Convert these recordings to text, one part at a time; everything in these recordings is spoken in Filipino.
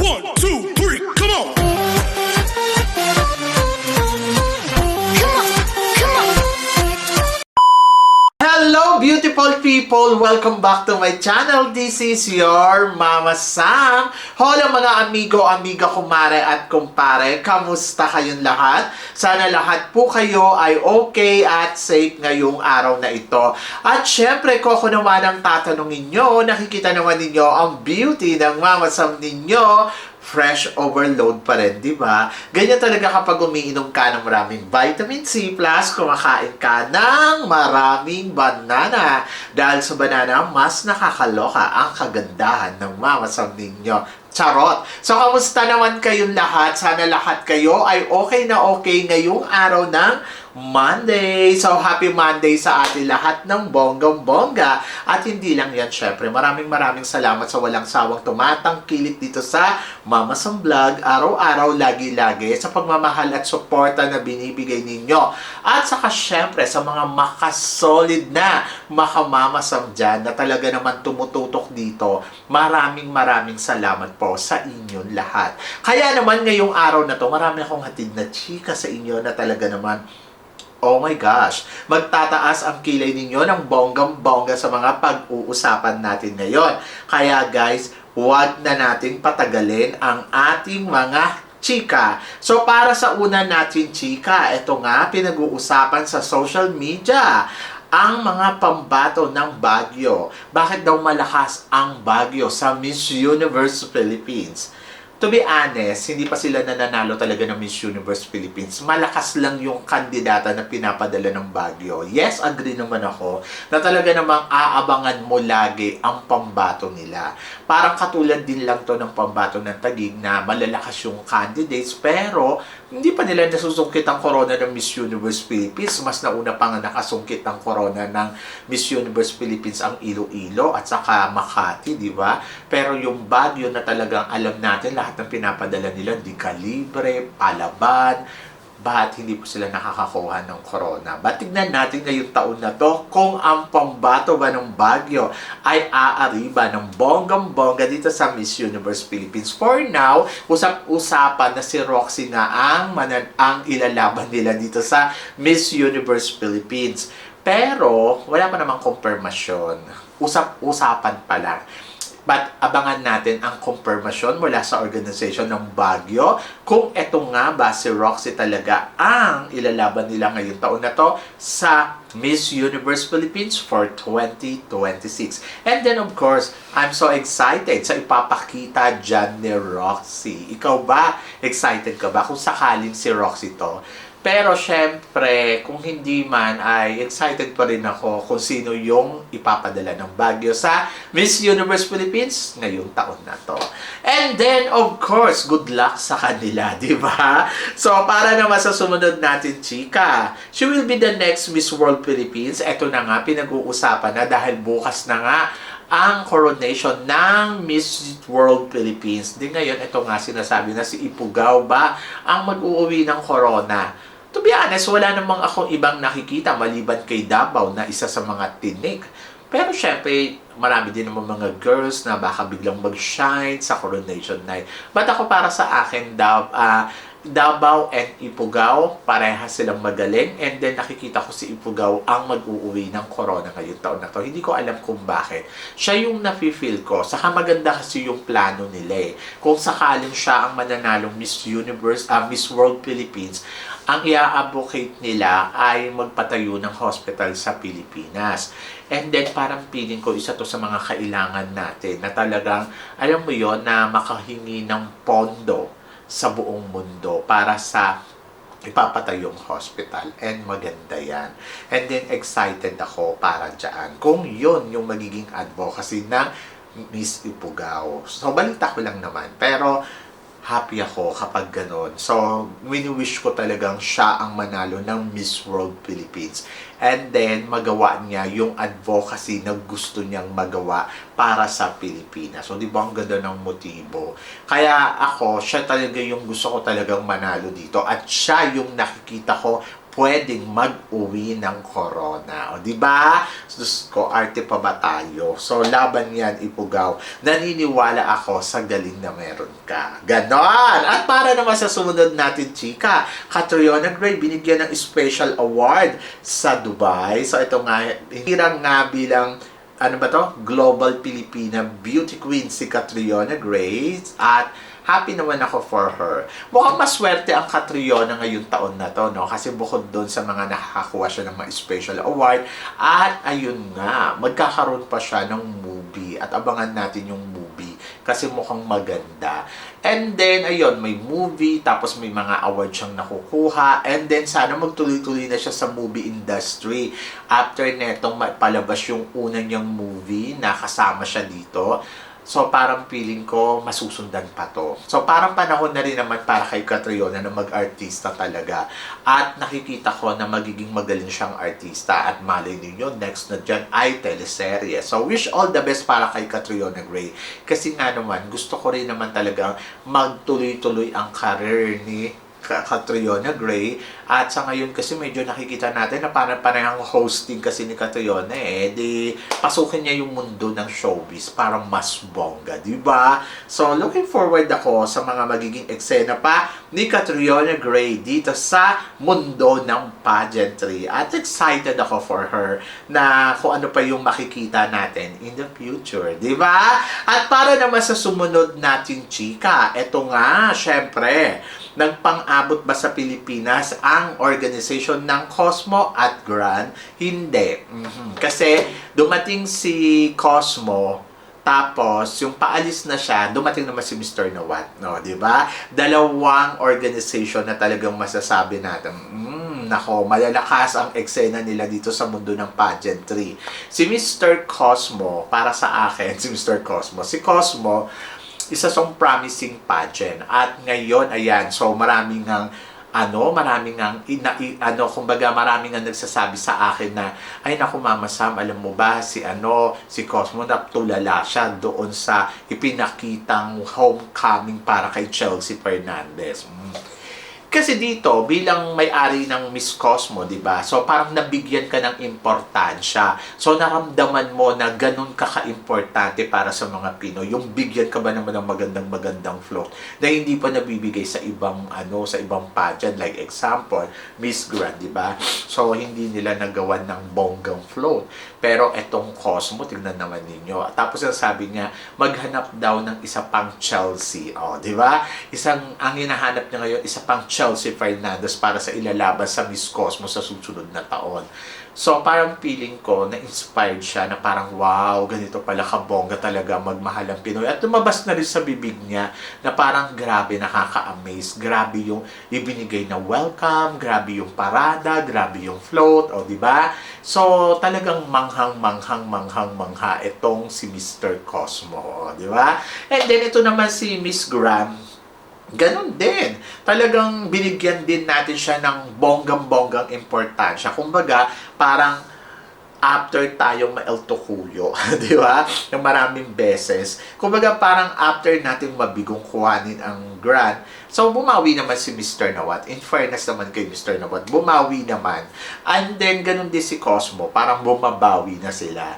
1, 2, 3, come on! Hello beautiful people! Welcome back to my channel. This is your Mama Sam. Hola mga amigo, amiga, kumare at kumpare. Kamusta kayong lahat? Sana lahat po kayo ay okay at safe ngayong araw na ito. At syempre, kung ako naman ang tatanungin nyo, nakikita naman ninyo ang beauty ng Mama Sam ninyo. Fresh overload pa rin, di ba? Ganyan talaga kapag umiinom ka ng maraming vitamin C plus kumakain ka ng maraming banana. Dahil sa banana, mas nakakaloka ang kagandahan ng Mama Sam ninyo. Charot! So, kamusta naman kayong lahat? Sana lahat kayo ay okay na okay ngayong araw ng Monday. So, happy Monday sa atin lahat ng bonggang-bongga. At hindi lang yan, syempre. Maraming salamat sa walang sawang tumatangkilik dito sa Mama Sam Vlog. Araw-araw, lagi-lagi sa pagmamahal at suporta na binibigay ninyo. At saka, syempre, sa mga makasolid na makamama Sam dyan na talaga naman tumututok dito. Maraming salamat po sa inyong lahat. Kaya naman ngayong araw na to, marami akong hatid na chika sa inyo na talaga naman, oh my gosh, magtataas ang kilay ninyo ng bonggang-bongga sa mga pag-uusapan natin ngayon. Kaya guys, huwag na nating patagalin ang ating mga chika. So para sa una natin chika, ito nga pinag-uusapan sa social media. Ang mga pambato ng Baguio. Bakit daw malakas ang Baguio sa Miss Universe Philippines? To be honest, hindi pa sila nananalo talaga ng Miss Universe Philippines. Malakas lang yung kandidata na pinapadala ng Baguio. Yes, agree naman ako na talaga namang aabangan mo lagi ang pambato nila. Parang katulad din lang to ng pambato ng Taguig na malalakas yung candidates pero hindi pa nila nasusungkit ang corona ng Miss Universe Philippines. Mas nauna pa nga nakasungkit ang corona ng Miss Universe Philippines ang Iloilo at saka Makati, di ba? Pero yung Baguio na talagang alam natin lahat ng pinapadala nila, di Calibre, Palaban, ba't hindi po sila nakakakuha ng corona? Ba't tignan natin ngayong taon na to kung ang pambato ba ng Baguio ay aariba ng bonggang-bongga dito sa Miss Universe Philippines. For now, usap-usapan na si Roxy nga ang ilalaban nila dito sa Miss Universe Philippines. Pero, wala pa namang konfirmasyon. Usap-usapan pa lang. But abangan natin ang confirmation mula sa organization ng Baguio kung eto nga ba si Roxy talaga ang ilalaban nila ngayong taon na to sa Miss Universe Philippines for 2026. And then of course, I'm so excited sa ipapakita dyan ni Roxy. Ikaw ba? Excited ka ba kung sakaling si Roxy to? Pero syempre, kung hindi man, ay excited pa rin ako kung sino yung ipapadala ng Baguio sa Miss Universe Philippines ngayong taon na to. And then, of course, good luck sa kanila, di ba? So, para naman sa sumunod natin, chika, she will be the next Miss World Philippines. Ito na nga, pinag-uusapan na dahil bukas na nga ang coronation ng Miss World Philippines. Di ngayon, ito nga sinasabi na si Ifugao ba ang mag-uuwi ng corona. To be honest, wala namang akong ibang nakikita maliban kay Davao na isa sa mga tinik. Pero syempre, marami din naman mga girls na baka biglang mag-shine sa coronation night. But ako para sa akin, Davao and Ifugao, parehas silang magaling. And then nakikita ko si Ifugao ang mag-uuwi ng corona ngayong taon na to. Hindi ko alam kung bakit. Siya yung nafe-feel ko. Saka maganda kasi yung plano nila eh. Kung sakaling siya ang mananalong Miss Universe, Miss World Philippines, ang i-advocate nila ay magpatayo ng hospital sa Pilipinas. And then parang feeling ko isa to sa mga kailangan natin na talagang, alam mo yon na makahingi ng pondo sa buong mundo para sa ipapatayong hospital. And maganda yan. And then excited ako para dyan. Kung yun yung magiging advocacy ng Miss Ifugao. So balita ko lang naman. Pero happy ako kapag ganon. So, wini-wish ko talagang siya ang manalo ng Miss World Philippines. And then, magawa niya yung advocacy na gusto niyang magawa para sa Pilipinas. So, di ba ang ganda ng motibo? Kaya ako, siya talaga yung gusto ko talagang manalo dito. At siya yung nakikita ko pwedeng mag-uwi ng corona. O, di ba? Diyos ko, arte pa ba tayo? So, laban yan, Ipugaw. Naniniwala ako sa galing na meron ka. Ganon! At para naman sa sumunod natin, chika, Catriona Gray, binigyan ng special award sa Dubai. So, ito nga, hirang nga bilang ano ba to? Global Filipina Beauty Queen si Catriona Gray. At happy naman ako for her. Mukhang maswerte ang Catriona ngayong taon na to, no? Kasi bukod doon sa mga nakakakuha siya ng mga special award, at ayun nga, magkakaroon pa siya ng movie. At abangan natin yung movie kasi mukhang maganda. And then, ayun, may movie, tapos may mga award siyang nakukuha, and then sana magtuloy-tuloy na siya sa movie industry. After netong palabas yung una niyang movie na kasama siya dito, so, parang feeling ko, masusundan pa to. So, parang panahon na rin naman para kay Catriona na mag-artista talaga. At nakikita ko na magiging magaling siyang artista. At malay ninyo, next na dyan ay teleserye. So, wish all the best para kay Catriona Gray. Kasi nga naman, gusto ko rin naman talagang magtuloy-tuloy ang career ni Catriona Gray. At sa ngayon kasi medyo nakikita natin na parang hosting kasi ni Catriona di pasukin niya yung mundo ng showbiz para mas bongga, di ba? So looking forward ako sa mga magiging eksena pa ni Catriona Gray dito sa mundo ng pageantry. At excited ako for her na kung ano pa yung makikita natin in the future, di ba? At para naman sa sumunod natin, chika, eto nga, syempre, nagpang-abot ba sa Pilipinas ang organization ng Cosmo at Grand? Hindi. Kasi dumating si Cosmo, tapos yung paalis na siya, dumating naman si Mr. Nawat, no, 'di ba? Dalawang organization na talagang masasabi natin, nako, malalakas ang eksena nila dito sa mundo ng pageantry. Si Mr. Cosmo, para sa akin, si Cosmo, isa siyang promising pageant. At ngayon, ayan, so maraming kumbaga maraming ang nagsasabi sa akin na, ay naku Mama Sam, alam mo ba, si Cosmo, natulala siya doon sa ipinakitang homecoming para kay Chelsea Fernandez. Kasi dito, bilang may-ari ng Miss Cosmo, di ba? So, parang nabigyan ka ng importansya. So, naramdaman mo na ganun ka ka-importante para sa mga Pinoy. Yung bigyan ka ba naman ng magandang float na hindi pa nabibigay sa ibang, sa ibang pageant. Like example, Miss Grand, di ba? So, hindi nila nagawan ng bonggang float. Pero etong Cosmo, tignan naman ninyo. Tapos ang sabi niya, maghanap daw ng isa pang Chelsea. O, di ba? Ang hinahanap niya ngayon, isa pang Chelsea Fernandez para sa ilalaban sa Miss Cosmo sa susunod na taon. So, parang feeling ko, na-inspired siya na parang, wow, ganito pala kabongga talaga magmahal ang Pinoy. At lumabas na rin sa bibig niya na parang grabe, nakaka-amaze. Grabe yung ibinigay na welcome, grabe yung parada, grabe yung float, o di ba? So, talagang manghang-mangha itong si Mr. Cosmo, o di ba? And then, ito naman si Miss Graham. Ganon din. Talagang binigyan din natin siya ng bonggang-bonggang importansya. Kumbaga, parang after tayong ma-El Tocuyo, di ba? Yung maraming beses. Kumbaga, parang after natin mabigong kuhanin ang Grand, so bumawi naman si Mr. Nawat. In fairness naman kay Mr. Nawat, bumawi naman. And then, ganon din si Cosmo. Parang bumabawi na sila.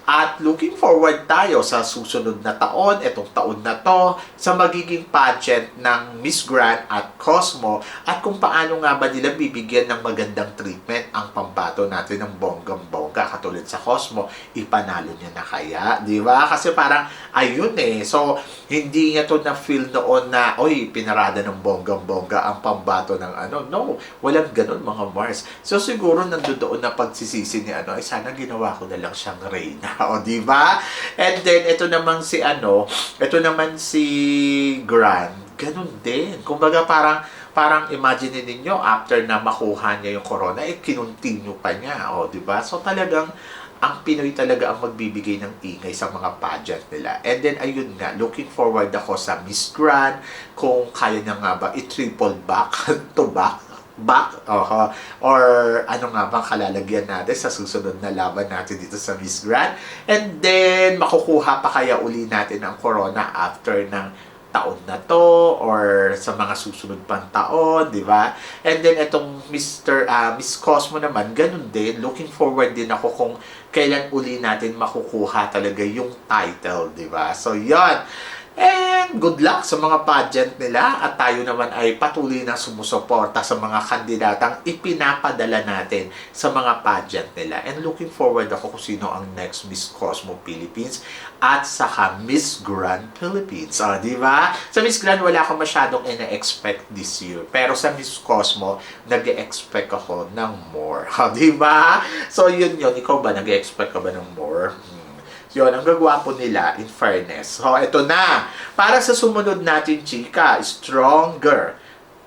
At looking forward tayo sa susunod na taon, etong taon na to, sa magiging pageant ng Miss Grand at Cosmo at kung paano nga ba nila bibigyan ng magandang treatment ang pambato natin ng bonggang-bongga. Katulad sa Cosmo, ipanalo niya na kaya, di ba? Kasi parang, ayun so, hindi niya to na-feel noon na, oy, pinarada ng bonggang-bongga ang pambato ng no, walang ganun mga Mars. So, siguro nandoon na pagsisisi ni ay sana ginawa ko na lang siyang Reyna. O, di ba? And then, ito naman si Grand. Ganun din. Kumbaga, parang imagine ninyo, after na makuha niya yung corona, kinontinue pa niya. O, di ba? So, talagang, ang Pinoy talaga ang magbibigay ng ingay sa mga pageant nila. And then, ayun nga, looking forward ako sa Miss Grand, kung kaya niya nga ba, i-triple back to back, or ano nga bang kalalagyan natin sa susunod na laban natin dito sa Miss Grand. And then, makukuha pa kaya uli natin ang corona after ng taon na to or sa mga susunod pang taon, di ba? And then itong Miss Cosmo naman, ganun din. Looking forward din ako kung kailan uli natin makukuha talaga yung title, di ba? So, yan. And good luck sa mga pageant nila at tayo naman ay patuloy na sumusuporta sa mga kandidatang ipinapadala natin sa mga pageant nila. And looking forward ako kung sino ang next Miss Cosmo Philippines at saka Miss Grand Philippines. O, di ba? Sa Miss Grand, wala akong masyadong ina-expect this year. Pero sa Miss Cosmo, nag-expect ako ng more. O, di ba? So, yun. Ikaw ba? Nag-expect ka ba ng more? Yun, ang gagwapo nila, in fairness. So, ito na. Para sa sumunod natin, chika, stronger,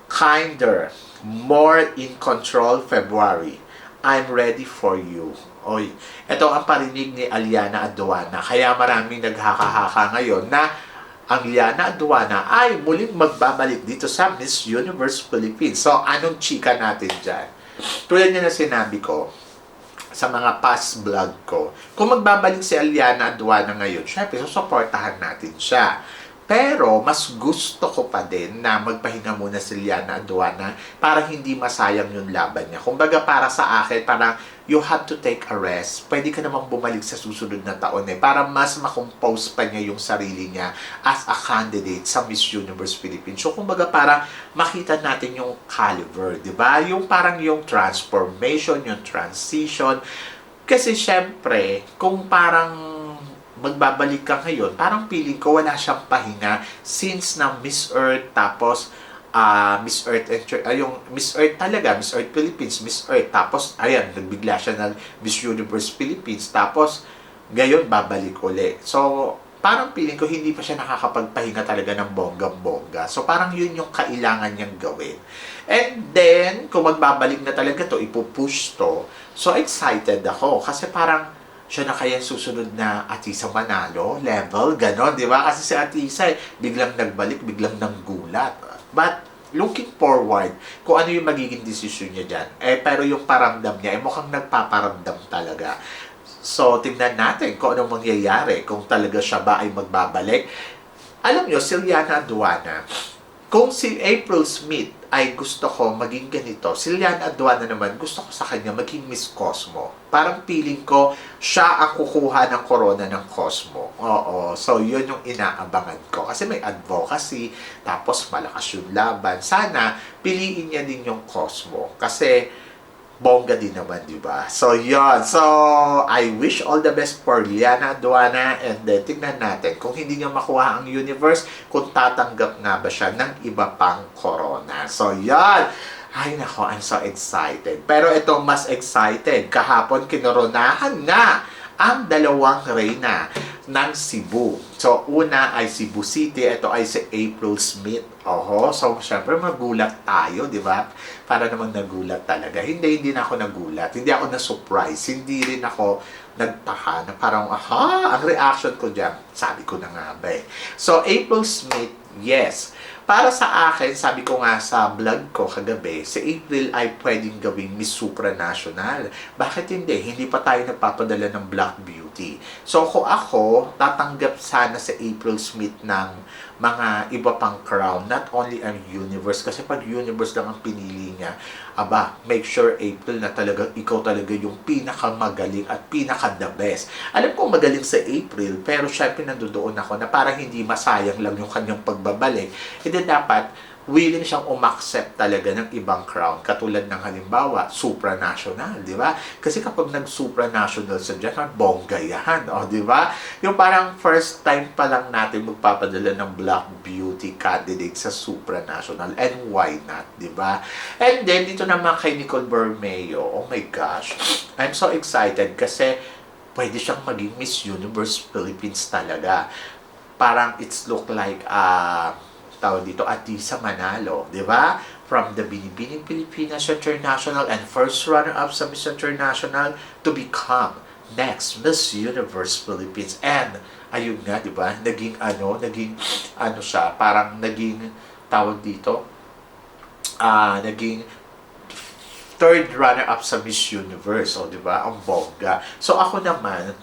kinder, more in control February. I'm ready for you. Oy, ito ang parinig ni Aliana Aduana. Kaya maraming naghahahaka ngayon na ang Liana Aduana ay muling magbabalik dito sa Miss Universe Philippines. So, anong chika natin dyan? Tulad niya na sinabi ko, sa mga past vlog ko. Kung magbabalik si Aliana Aduana ngayon, syempre, susuportahan natin siya. Pero, mas gusto ko pa din na magpahinga muna si Aliana Aduana para hindi masayang yung laban niya. Kumbaga, para sa akin, parang you have to take a rest. Pwede ka namang bumalik sa susunod na taon para mas makompose pa niya yung sarili niya as a candidate sa Miss Universe Philippines. So, kumbaga, parang makita natin yung caliber, di ba? Yung parang yung transformation, yung transition. Kasi, syempre, kung parang magbabalik ka ngayon, parang feeling ko wala siyang pahinga since na Miss Earth, tapos Miss Earth, yung Miss Earth talaga, Miss Earth Philippines, Miss Earth, tapos, ayan, nagbigla siya ng Miss Universe Philippines, tapos, ngayon, babalik uli. So, parang feeling ko hindi pa siya nakakapagpahinga talaga ng bonggang-bongga. So, parang yun yung kailangan niyang gawin. And then, kung magbabalik na talaga to, ipupush to, so excited ako, kasi parang, siya na kaya susunod na Atisa Manalo level, ganon, di ba? Kasi si Atisa, biglang nagbalik, biglang nanggulat. But, looking forward, kung ano yung magiging desisyon niya dyan. Pero yung paramdam niya, mukhang nagpaparamdam talaga. So, tingnan natin kung anong mangyayari, kung talaga siya ba ay magbabalik. Alam nyo, si Liana Aduana, kung si April Smith ay gusto ko maging ganito, si Liana Aduana naman, gusto ko sa kanya maging Miss Cosmo. Parang feeling ko, siya ang kukuha ng corona ng Cosmo. Oo, so yun yung inaabangan ko. Kasi may advocacy, tapos malakas yung laban. Sana, piliin niya din yung Cosmo. Kasi, bongga din naman, di ba? So, yun. So, I wish all the best for Liana Aduana and then tignan natin kung hindi niya makuha ang universe, kung tatanggap nga ba siya ng iba pang corona. So, yun. Ay, nako, I'm so excited. Pero ito, mas excited. Kahapon, kinoronahan nga ang dalawang reyna ng Cebu. So, una ay Cebu City. Ito ay si April Smith. Oho. So, syempre, magulat tayo, di ba? Para naman nagulat talaga. Hindi na ako nagulat. Hindi ako na-surprise. Hindi rin ako nagtaka na parang, aha, ang reaction ko dyan. Sabi ko na nga ba eh. So, April Smith, yes. Para sa akin, sabi ko nga sa vlog ko kagabi, si April ay pwedeng gawing Miss Supranational. Bakit hindi? Hindi pa tayo nagpapadala ng Black Beauty. So kung ako, tatanggap sana si April Smith ng mga iba pang crown, not only ang universe. Kasi pag universe lang ang pinili niya, aba, make sure April na talaga, ikaw talaga yung pinakamagaling at pinaka-the best. Alam ko magaling sa April, pero syempre nandoon ako na parang hindi masayang lang yung kanyang pagbabalik. Hindi dapat willing siyang umaccept talaga ng ibang crown. Katulad ng halimbawa, supranational, di ba? Kasi kapag nag-supranational sa dyan, bongga yan, di ba? Yung parang first time pa lang natin magpapadala ng Black Beauty candidate sa supranational. And why not, di ba? And then, dito naman kay Nicole Bermeo, oh my gosh, I'm so excited kasi pwede siyang maging Miss Universe Philippines talaga. Parang it's look like, tawag dito, Atisa Manalo, di ba? From the Binibining Pilipinas International and first runner-up sa Miss International to become next Miss Universe Philippines. And, ayun nga, di ba? Naging siya, parang naging, tawag dito, naging third runner-up sa Miss Universe, o di ba? Ang bongga. So, ako naman,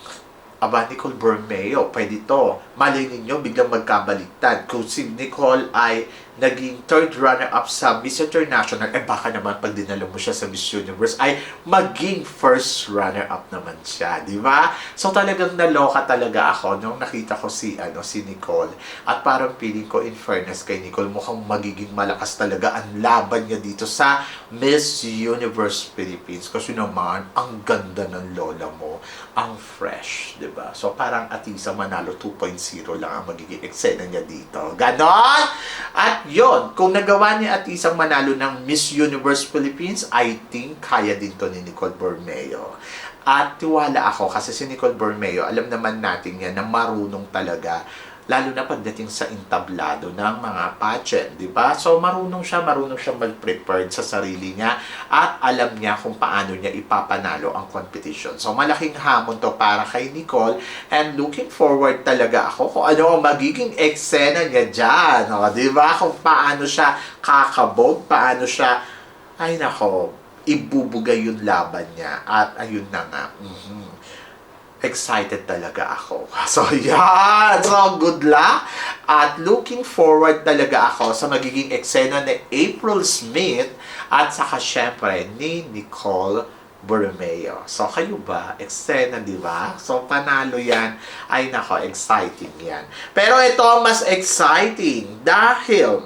aba, Nicole Bermeo, pwede to. Malay ninyo, biglang magkabaliktad. Kung si Nicole ay naging third runner-up sa Miss International, baka naman pag dinala mo siya sa Miss Universe, ay maging first runner-up naman siya, di ba? So talagang naloka talaga ako nung nakita ko si Nicole. At parang feeling ko, in fairness kay Nicole, mukhang magiging malakas talaga ang laban niya dito sa Miss Universe Philippines. Kasi naman, ang ganda ng lola mo, ang fresh, di ba? So parang Atisa Manalo 2.0 lang ang magiging eksena niya dito. Ganon! At yon, kung nagawa ni Atisa Manalo ng Miss Universe Philippines, I think kaya din to ni Nicole Bermeo. At tiwala ako kasi si Nicole Bermeo, alam naman natin yan na marunong talaga, lalo na pagdating sa entablado ng mga pageant, di ba? So marunong siya mag-prepared sa sarili niya at alam niya kung paano niya ipapanalo ang competition. So malaking hamon to para kay Nicole and looking forward talaga ako kung ano ang magiging eksena niya dyan. O, di ba? Kung paano siya kakabog, paano siya, ay nako, ibubugay yung laban niya. At ayun na nga, excited talaga ako. So, yan! So, good luck! At looking forward talaga ako sa magiging eksena ni April Smith at saka syempre ni Nicole Bermeo. So, kayo ba? Eksena, di ba? So, panalo yan. Ay, nako, exciting yan. Pero ito mas exciting dahil,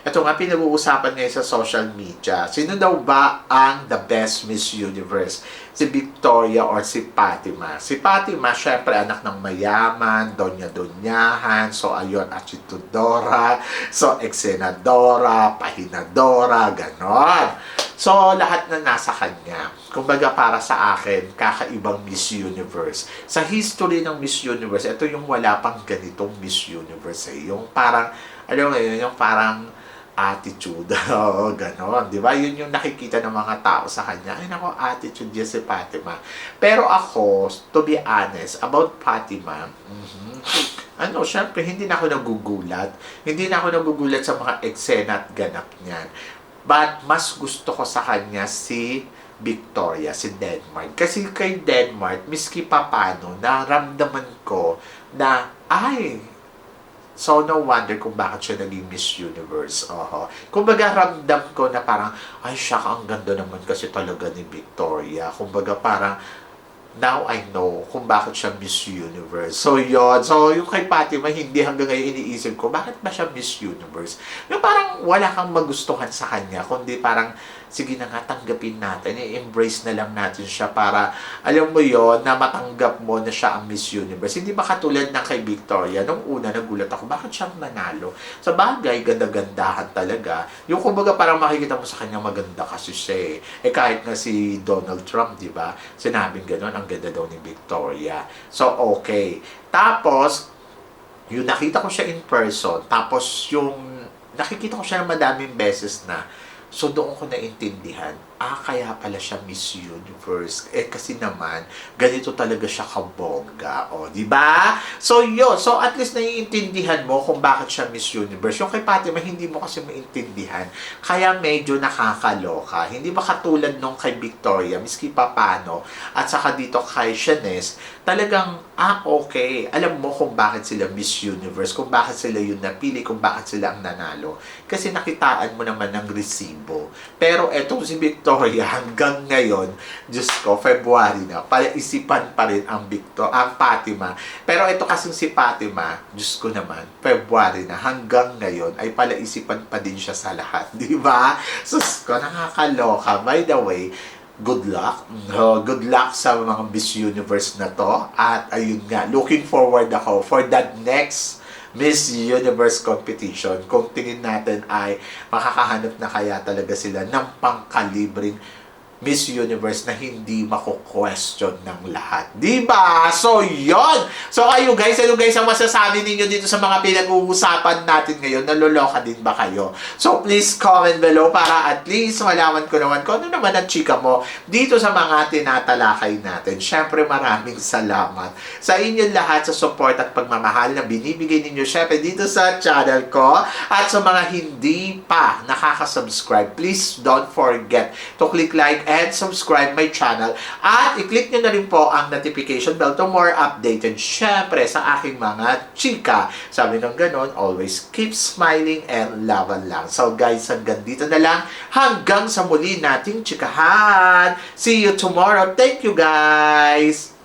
ito nga pinag-uusapan ngayon sa social media. Sino daw ba ang the best Miss Universe? Si Victoria or si Fatima? Si Fatima, syempre, anak ng mayaman, donya-donyahan, so, ayun, atitudora, so, eksenadora, pahinadora, ganon. So, lahat na nasa kanya. Kumbaga para sa akin, kakaibang Miss Universe. Sa history ng Miss Universe, ito yung wala pang ganitong Miss Universe. Yung parang, alam mo yun, yung parang attitude. Oo, ganon. Di ba? Yun yung nakikita ng mga tao sa kanya. Ay, nako, attitude yan si Fatima. Pero ako, to be honest, about Fatima, syempre, hindi na ako nagugulat. Hindi na ako nagugulat sa mga eksena at ganap niyan. But, mas gusto ko sa kanya si Victoria, si Denmark. Kasi kay Denmark, miski papano, naramdaman ko na, so no wonder kung bakit siya naging Miss Universe. Kumbaga, ramdam ko na parang, siya, ang ganda naman kasi talaga ni Victoria. Kumbaga, parang, now I know kung bakit siya Miss Universe. So, yun. So, yung kay Fatima, hindi hanggang ngayon iniisip ko, bakit ba siya Miss Universe? Yung parang wala kang magustuhan sa kanya, kundi parang, sige na nga, tanggapin natin. I-embrace na lang natin siya para, alam mo yon na matanggap mo na siya ang Miss Universe. Hindi ba katulad ng kay Victoria? Nung una, nagulat ako, bakit siya nanalo? Sa bagay, ganda-gandahan talaga. Yung kumbaga parang makikita mo sa kanya, maganda kasi siya eh. Kahit nga si Donald Trump, di ba? Sinabing gano'n, ang ganda daw ni Victoria. So, okay. Tapos, yung nakita ko siya in person, tapos yung nakikita ko siya madaming beses na, so doon ko naintindihan, kaya pala siya Miss Universe. Kasi naman, ganito talaga siya kabongga. Di ba? So, yun. So, at least naiintindihan mo kung bakit siya Miss Universe. Yung kay Fatima, hindi mo kasi maintindihan. Kaya medyo nakakaloka. Hindi ba katulad nung kay Victoria, miski papano, at saka dito kay Shanice, talagang, okay. Alam mo kung bakit sila Miss Universe, kung bakit sila yung napili, kung bakit sila ang nanalo. Kasi nakitaan mo naman ng resibo. Pero etong si Victoria, hanggang ngayon, Diyos ko, February na, palaisipan pa rin ang Fatima. Pero ito kasing si Fatima, Diyos ko naman, February na, hanggang ngayon, ay palaisipan pa din siya sa lahat. Di ba? Sus ko, nakakaloka. By the way, good luck. Good luck sa mga Miss Universe na to. At ayun nga, looking forward ako for that next Miss Universe competition. Kung tingin natin ay makakahanap na kaya talaga sila ng pangkalibring Miss Universe na hindi mako-question ng lahat. Diba? So, yon. So, kayo guys, ano guys ang masasabi ninyo dito sa mga pinag-uusapan natin ngayon? Naluloka din ba kayo? So, please comment below para at least malaman ko naman kung ano naman ang chika mo dito sa mga tinatalakay natin. Syempre, maraming salamat sa inyo lahat sa support at pagmamahal na binibigay ninyo syempre dito sa channel ko. At sa mga hindi pa nakaka-subscribe, please don't forget to click like and subscribe my channel. At i-click nyo na rin po ang notification bell to more updated, syempre, sa aking mga chika. Sabi ng ganon, always keep smiling and laban lang. So guys, hanggang dito na lang. Hanggang sa muli nating chikahan. See you tomorrow. Thank you guys!